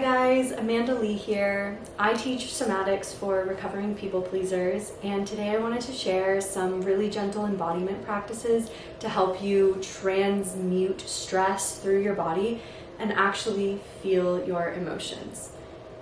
guys, Amanda Lee here. I teach somatics for recovering people pleasers, and today I wanted to share some really gentle embodiment practices to help you transmute stress through your body and actually feel your emotions.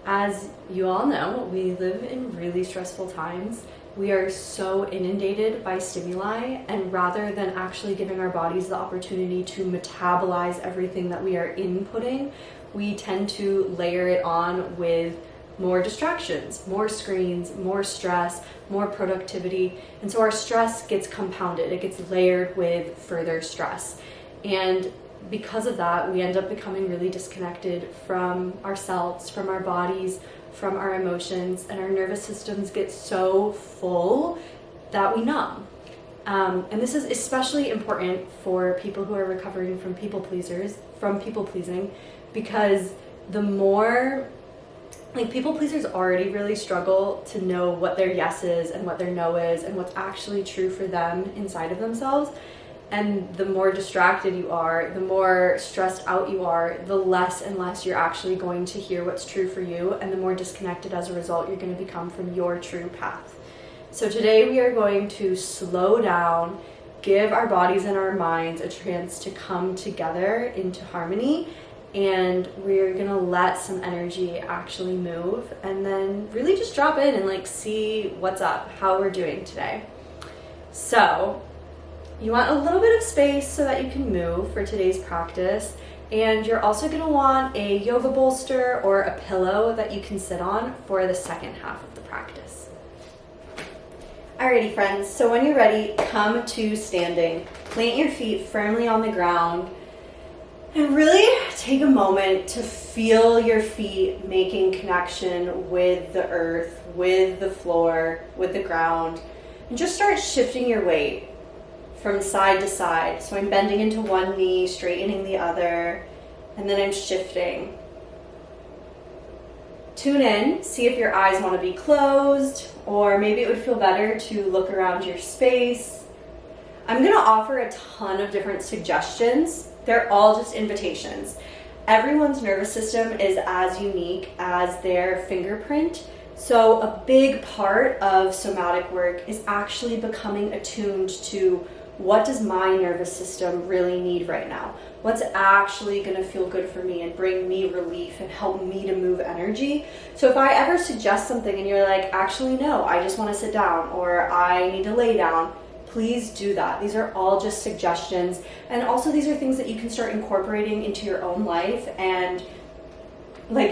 As you all know, we live in really stressful times. We are so inundated by stimuli, and rather than actually giving our bodies the opportunity to metabolize everything that we are inputting, we tend to layer it on with more distractions, more screens, more stress, more productivity. And so our stress gets compounded. It gets layered with further stress. And because of that, we end up becoming really disconnected from ourselves, from our bodies, from our emotions, and our nervous systems get so full that we numb. And this is especially important for people who are recovering from people pleasing, because the more, people pleasers already really struggle to know what their yes is and what their no is and what's actually true for them inside of themselves. And the more distracted you are, the more stressed out you are, the less and less you're actually going to hear what's true for you, and the more disconnected as a result you're going to become from your true path. So today we are going to slow down, give our bodies and our minds a chance to come together into harmony, and we're gonna let some energy actually move, and then really just drop in and see what's up, how we're doing today. So you want a little bit of space so that you can move for today's practice, and you're also gonna want a yoga bolster or a pillow that you can sit on for the second half of the practice. Alrighty friends, so when you're ready, come to standing. Plant your feet firmly on the ground and really take a moment to feel your feet making connection with the earth, with the floor, with the ground, and just start shifting your weight from side to side. So I'm bending into one knee, straightening the other, and then I'm shifting. Tune in, see if your eyes want to be closed, or maybe it would feel better to look around your space. I'm going to offer a ton of different suggestions. They're all just invitations. Everyone's nervous system is as unique as their fingerprint. So a big part of somatic work is actually becoming attuned to what does my nervous system really need right now? What's actually going to feel good for me and bring me relief and help me to move energy? So if I ever suggest something and you're like, actually no, I just want to sit down, or I need to lay down, please do that. These are all just suggestions. And also these are things that you can start incorporating into your own life and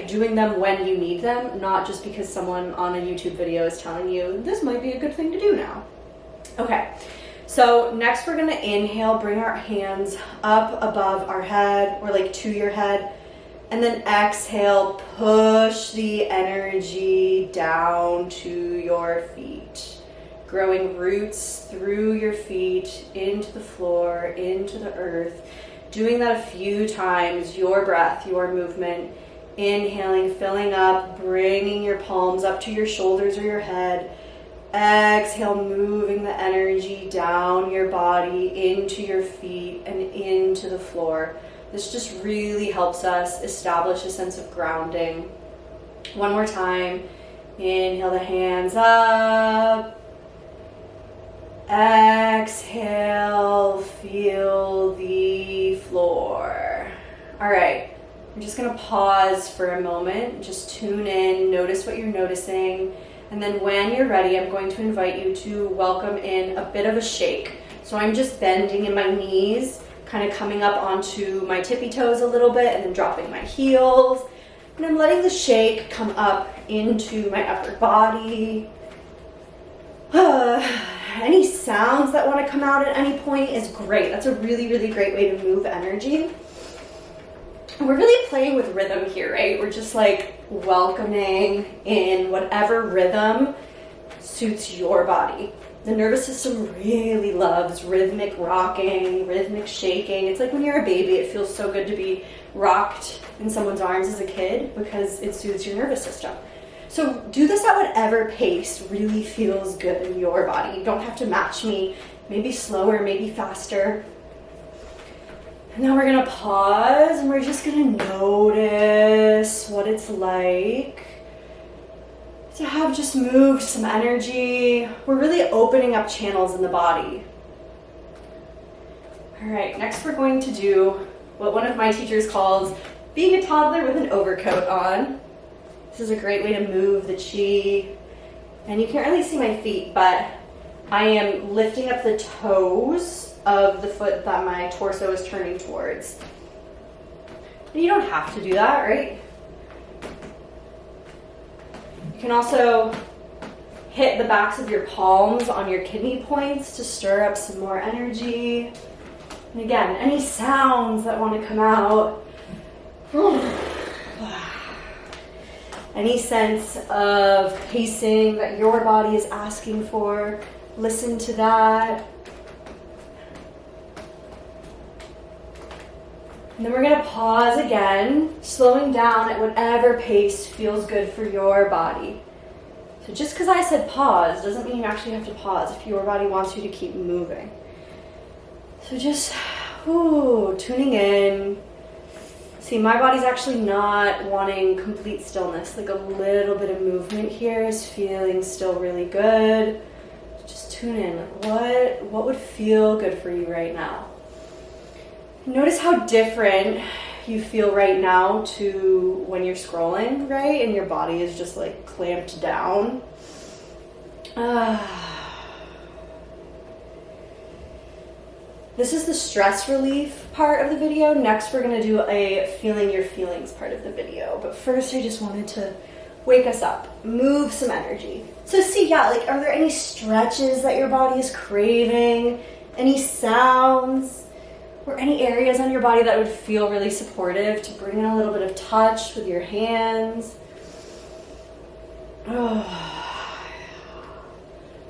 doing them when you need them, not just because someone on a YouTube video is telling you this might be a good thing to do now. Okay, so next we're gonna inhale, bring our hands up above our head or to your head, and then exhale, push the energy down to your feet. Growing roots through your feet, into the floor, into the earth. Doing that a few times, your breath, your movement. Inhaling, filling up, bringing your palms up to your shoulders or your head. Exhale, moving the energy down your body, into your feet, and into the floor. This just really helps us establish a sense of grounding. One more time. Inhale the hands up. Exhale, feel the floor. All right, I'm just gonna pause for a moment, just tune in, notice what you're noticing, and then when you're ready, I'm going to invite you to welcome in a bit of a shake. So I'm just bending in my knees, kind of coming up onto my tippy toes a little bit, and then dropping my heels, and I'm letting the shake come up into my upper body. Any sounds that want to come out at any point is great. That's a really, really great way to move energy. And we're really playing with rhythm here, right? We're just welcoming in whatever rhythm suits your body. The nervous system really loves rhythmic rocking, rhythmic shaking. It's like when you're a baby, it feels so good to be rocked in someone's arms as a kid because it soothes your nervous system. So do this at whatever pace really feels good in your body. You don't have to match me, maybe slower, maybe faster. And then we're gonna pause and we're just gonna notice what it's like to have just moved some energy. We're really opening up channels in the body. All right, next we're going to do what one of my teachers calls being a toddler with an overcoat on. This is a great way to move the chi. And you can't really see my feet, but I am lifting up the toes of the foot that my torso is turning towards. And you don't have to do that, right? You can also hit the backs of your palms on your kidney points to stir up some more energy. And again, any sounds that want to come out. Any sense of pacing that your body is asking for, listen to that. And then we're gonna pause again, slowing down at whatever pace feels good for your body. So just because I said pause doesn't mean you actually have to pause if your body wants you to keep moving. So just tuning in. See, my body's actually not wanting complete stillness. Like a little bit of movement here is feeling still really good. Just tune in. Like what would feel good for you right now? Notice how different you feel right now to when you're scrolling, right? And your body is just like clamped down. This is the stress relief part of the video. Next, we're gonna do a feeling your feelings part of the video. But first, I just wanted to wake us up, move some energy. So see, are there any stretches that your body is craving? Any sounds? Or any areas on your body that would feel really supportive to bring in a little bit of touch with your hands?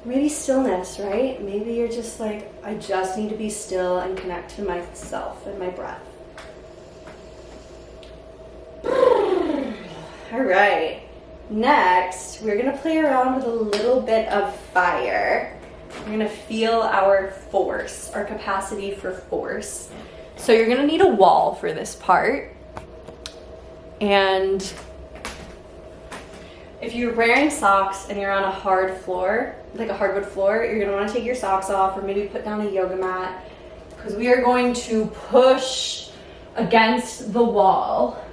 Maybe stillness, right? Maybe you're just like, I just need to be still and connect to myself and my breath. All right. Next, we're gonna play around with a little bit of fire. We're gonna feel our force, our capacity for force. So you're gonna need a wall for this part. And if you're wearing socks and you're on a hard floor, like a hardwood floor, you're gonna wanna take your socks off or maybe put down a yoga mat because we are going to push against the wall.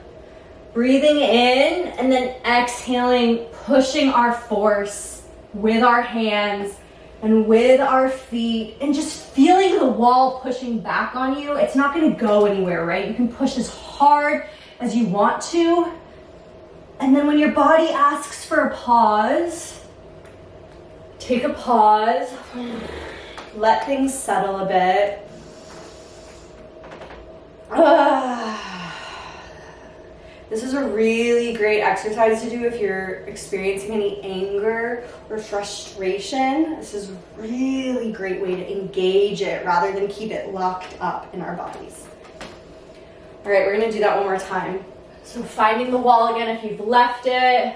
Breathing in and then exhaling, pushing our force with our hands and with our feet and just feeling the wall pushing back on you. It's not gonna go anywhere, right? You can push as hard as you want to. And then when your body asks for a pause, take a pause, let things settle a bit. This is a really great exercise to do if you're experiencing any anger or frustration. This is a really great way to engage it rather than keep it locked up in our bodies. All right, we're gonna do that one more time. So finding the wall again if you've left it.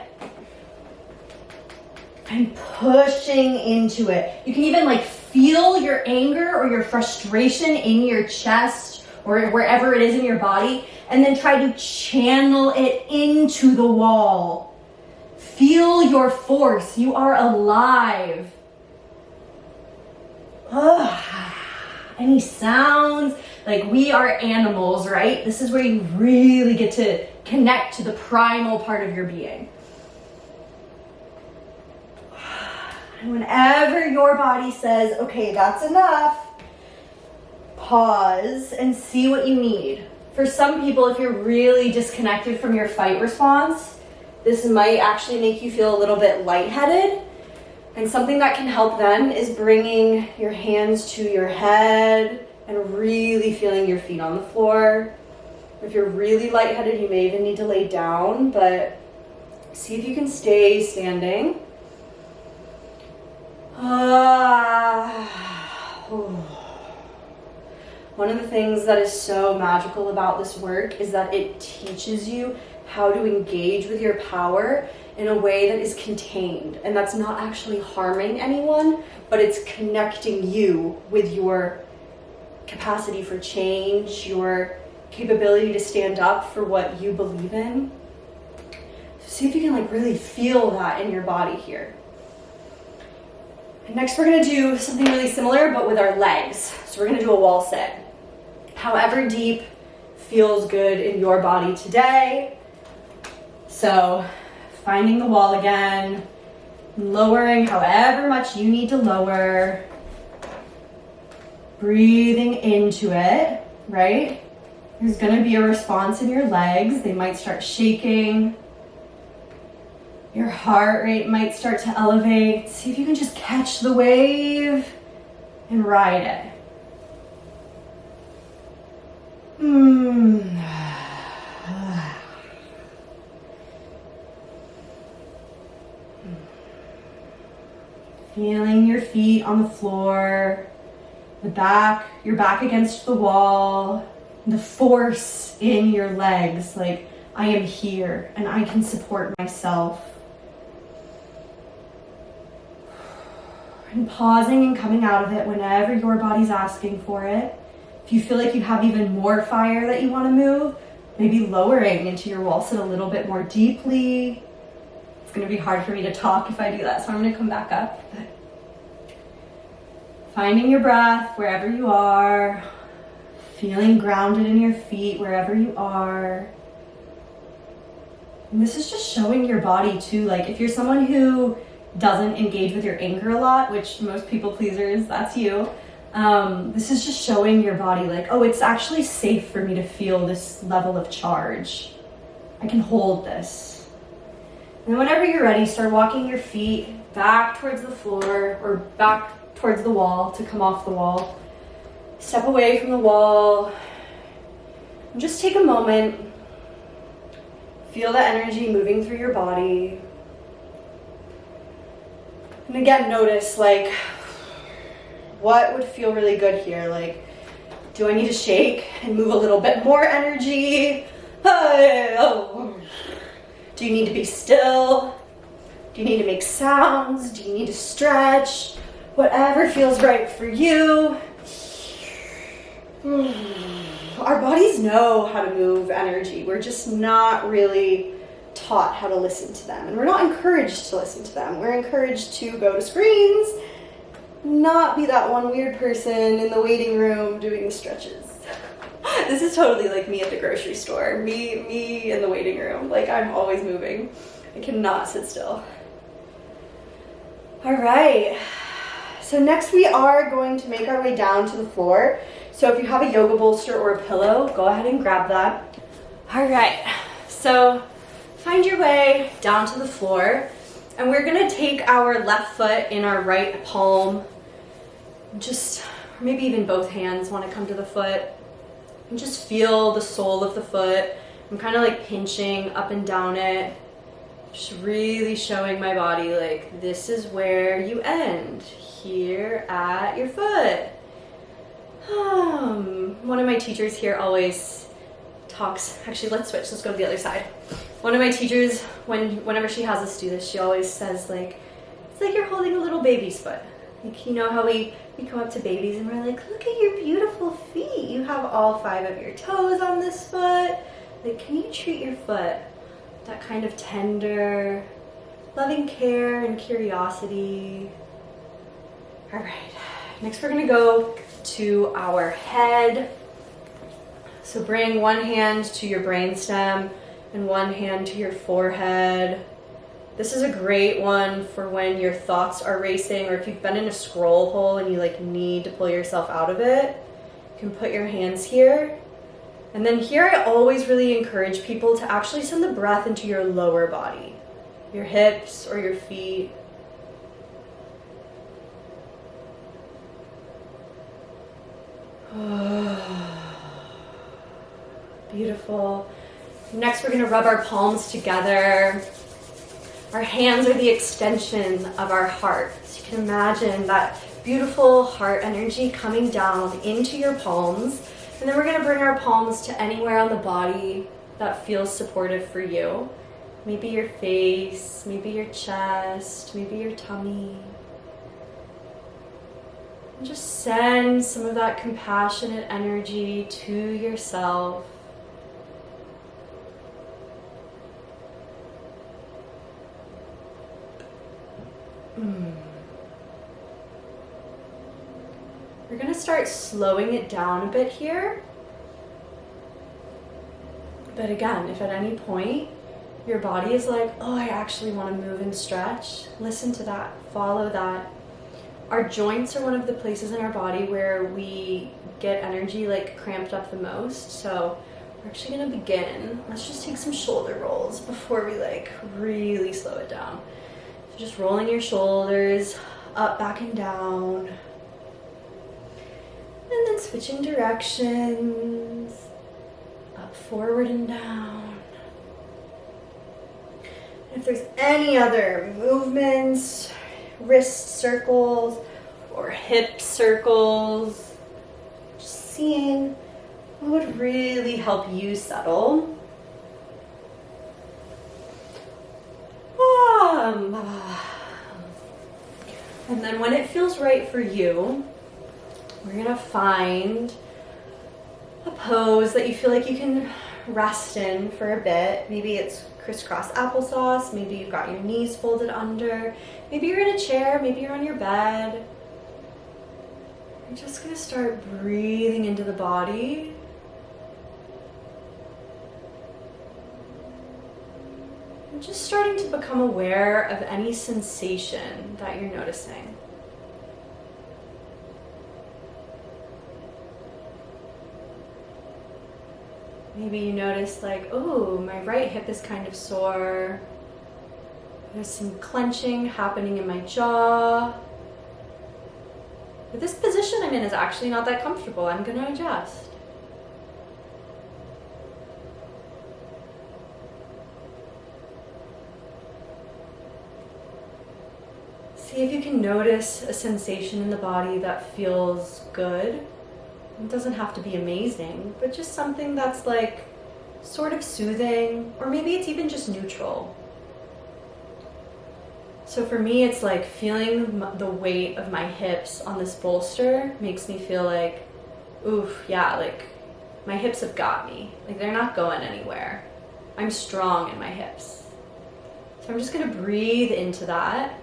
And pushing into it. You can even feel your anger or your frustration in your chest or wherever it is in your body, and then try to channel it into the wall. Feel your force. You are alive. Any sounds? We are animals, right? This is where you really get to connect to the primal part of your being. And whenever your body says, okay, that's enough, pause and see what you need. For some people, if you're really disconnected from your fight response, this might actually make you feel a little bit lightheaded. And something that can help then is bringing your hands to your head and really feeling your feet on the floor. If you're really lightheaded, you may even need to lay down, but see if you can stay standing. One of the things that is so magical about this work is that it teaches you how to engage with your power in a way that is contained, and that's not actually harming anyone, but it's connecting you with your capacity for change, your capability to stand up for what you believe in. So see if you can like really feel that in your body here. And next we're gonna do something really similar, but with our legs. So we're gonna do a wall sit. However deep feels good in your body today. So finding the wall again, lowering however much you need to lower, breathing into it, right? There's gonna be a response in your legs. They might start shaking. Your heart rate might start to elevate. See if you can just catch the wave and ride it. Feeling your feet on the floor, your back against the wall, the force in your legs, like I am here and I can support myself. And pausing and coming out of it whenever your body's asking for it. If you feel like you have even more fire that you want to move, maybe lowering into your wall sit a little bit more deeply. It's going to be hard for me to talk if I do that, so I'm going to come back up. Finding your breath wherever you are, feeling grounded in your feet wherever you are. And this is just showing your body too, like if you're someone who doesn't engage with your anger a lot, which most people pleasers, that's you. This is just showing your body like, oh, it's actually safe for me to feel this level of charge. I can hold this. And whenever you're ready, start walking your feet back towards the floor or back towards the wall to come off the wall. Step away from the wall and just take a moment. Feel the energy moving through your body. And again, notice like what would feel really good here. Like, do I need to shake and move a little bit more energy? Do you need to be still? Do you need to make sounds? Do you need to stretch? Whatever feels right for you. Our bodies know how to move energy. We're just not really taught how to listen to them. And we're not encouraged to listen to them. We're encouraged to go to screens, not be that one weird person in the waiting room doing the stretches. This is totally like me at the grocery store. Me in the waiting room. Like I'm always moving. I cannot sit still. All right. So next we are going to make our way down to the floor. So if you have a yoga bolster or a pillow, go ahead and grab that. All right, so find your way down to the floor. And we're gonna take our left foot in our right palm. Just, or maybe even both hands wanna come to the foot. And just feel the sole of the foot. I'm kind of like pinching up and down it. Just really showing my body like this is where you end. Here at your foot. One of my teachers here always talks, actually let's switch, let's go to the other side. One of my teachers, whenever she has us do this, she always says like, it's like you're holding a little baby's foot. Like, you know how we come up to babies and we're like, look at your beautiful feet. You have all 5 of your toes on this foot. Like, can you treat your foot with that kind of tender, loving care and curiosity? All right, next we're gonna go to our head. So bring one hand to your brainstem and one hand to your forehead. This is a great one for when your thoughts are racing or if you've been in a scroll hole and you like need to pull yourself out of it. You can put your hands here. And then here I always really encourage people to actually send the breath into your lower body, your hips or your feet. Beautiful. Next, we're going to rub our palms together. Our hands are the extension of our heart. So you can imagine that beautiful heart energy coming down into your palms. And then we're going to bring our palms to anywhere on the body that feels supportive for you. Maybe your face, maybe your chest, maybe your tummy. And just send some of that compassionate energy to yourself. We're going to start slowing it down a bit here. But again, if at any point your body is like, oh, I actually want to move and stretch, listen to that, follow that. Our joints are one of the places in our body where we get energy like cramped up the most. So we're actually going to begin. Let's just take some shoulder rolls before we like really slow it down. So just rolling your shoulders up, back, and down. And then switching directions, up, forward, and down. And if there's any other movements, wrist circles or hip circles, just seeing what would really help you settle. And then when it feels right for you, we're gonna find a pose that you feel like you can rest in for a bit. Maybe it's crisscross applesauce, maybe you've got your knees folded under, maybe you're in a chair, maybe you're on your bed. You're just gonna start breathing into the body. And just starting to become aware of any sensation that you're noticing. Maybe you notice like, oh, my right hip is kind of sore. There's some clenching happening in my jaw. But this position I'm in is actually not that comfortable. I'm going to adjust. See if you can notice a sensation in the body that feels good. It doesn't have to be amazing, but just something that's like sort of soothing, or maybe it's even just neutral. So for me, it's like feeling the weight of my hips on this bolster makes me feel like, oof, yeah, like my hips have got me. Like they're not going anywhere. I'm strong in my hips. So I'm just gonna breathe into that.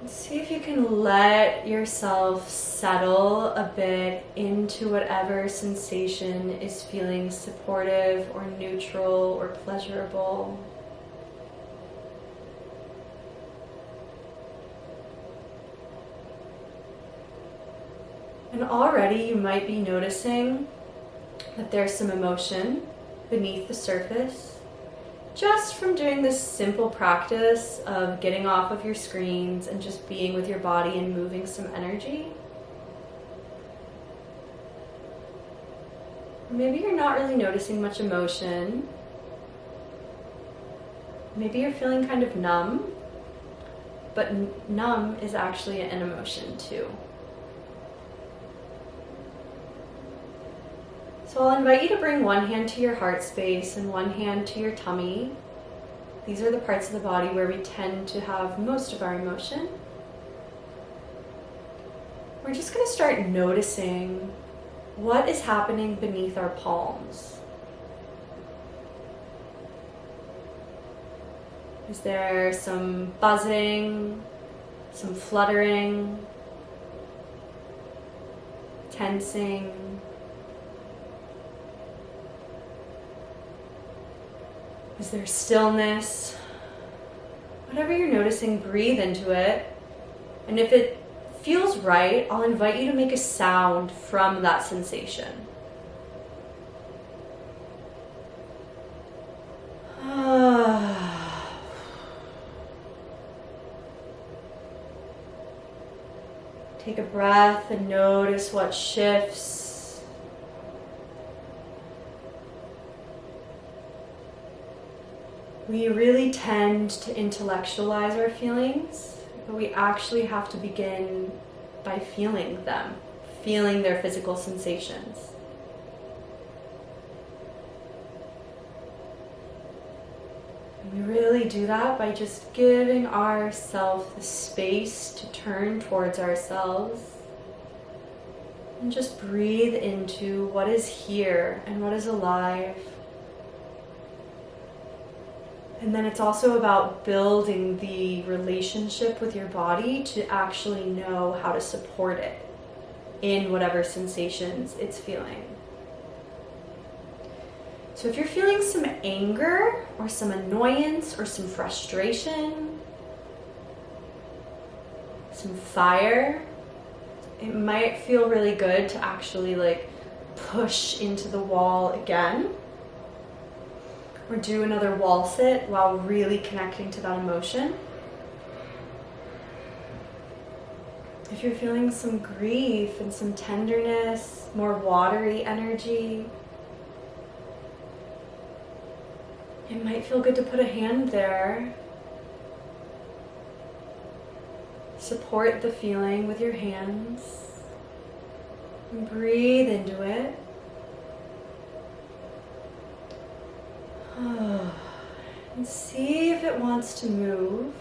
See if you can let yourself settle a bit into whatever sensation is feeling supportive or neutral or pleasurable. And already you might be noticing that there's some emotion beneath the surface. Just from doing this simple practice of getting off of your screens and just being with your body and moving some energy. Maybe you're not really noticing much emotion. Maybe you're feeling kind of numb, but numb is actually an emotion too. So I'll invite you to bring one hand to your heart space and one hand to your tummy. These are the parts of the body where we tend to have most of our emotion. We're just going to start noticing what is happening beneath our palms. Is there some buzzing, some fluttering, tensing? Is there stillness? Whatever you're noticing, breathe into it. And if it feels right, I'll invite you to make a sound from that sensation. Take a breath and notice what shifts. We really tend to intellectualize our feelings, but we actually have to begin by feeling them, feeling their physical sensations. And we really really do that by just giving ourselves the space to turn towards ourselves and just breathe into what is here and what is alive. And then it's also about building the relationship with your body to actually know how to support it in whatever sensations it's feeling. So if you're feeling some anger or some annoyance or some frustration, some fire, it might feel really good to actually push into the wall again, or do another wall sit while really connecting to that emotion. If you're feeling some grief and some tenderness, more watery energy, it might feel good to put a hand there. Support the feeling with your hands and breathe into it. And see if it wants to move.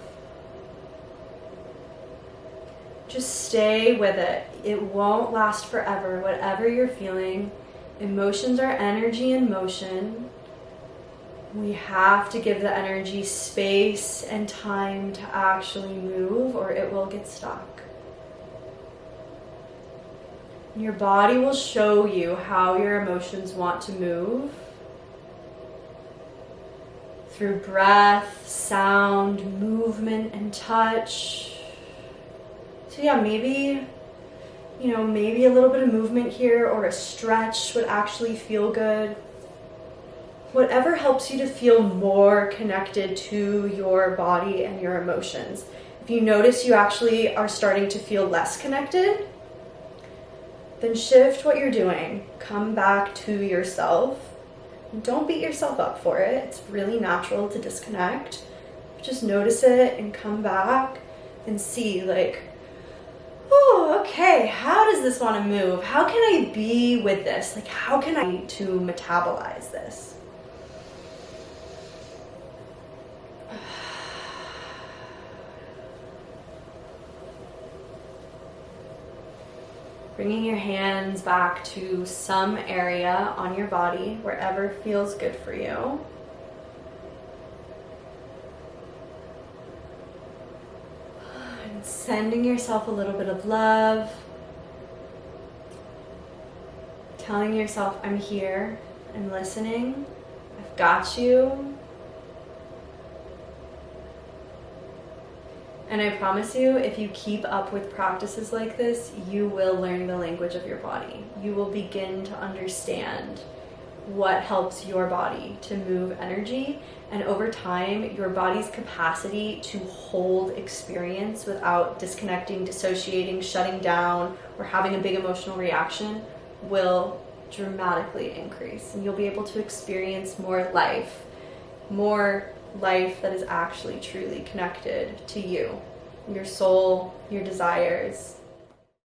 Just stay with it. It won't last forever. Whatever you're feeling, emotions are energy in motion. We have to give the energy space and time to actually move, or it will get stuck. Your body will show you how your emotions want to move through breath, sound, movement, and touch. So yeah, maybe a little bit of movement here or a stretch would actually feel good. Whatever helps you to feel more connected to your body and your emotions. If you notice you actually are starting to feel less connected, then shift what you're doing. Come back to yourself. Don't beat yourself up for it. It's really natural to disconnect. Just notice it and come back and see oh, okay, how does this want to move? How can I be with this? How can I to metabolize this? Bringing your hands back to some area on your body, wherever feels good for you. And sending yourself a little bit of love. Telling yourself, I'm here, I'm listening, I've got you. And I promise you, if you keep up with practices like this, you will learn the language of your body. You will begin to understand what helps your body to move energy. And over time, your body's capacity to hold experience without disconnecting, dissociating, shutting down, or having a big emotional reaction will dramatically increase. And you'll be able to experience more life that is actually truly connected to you, your soul, your desires,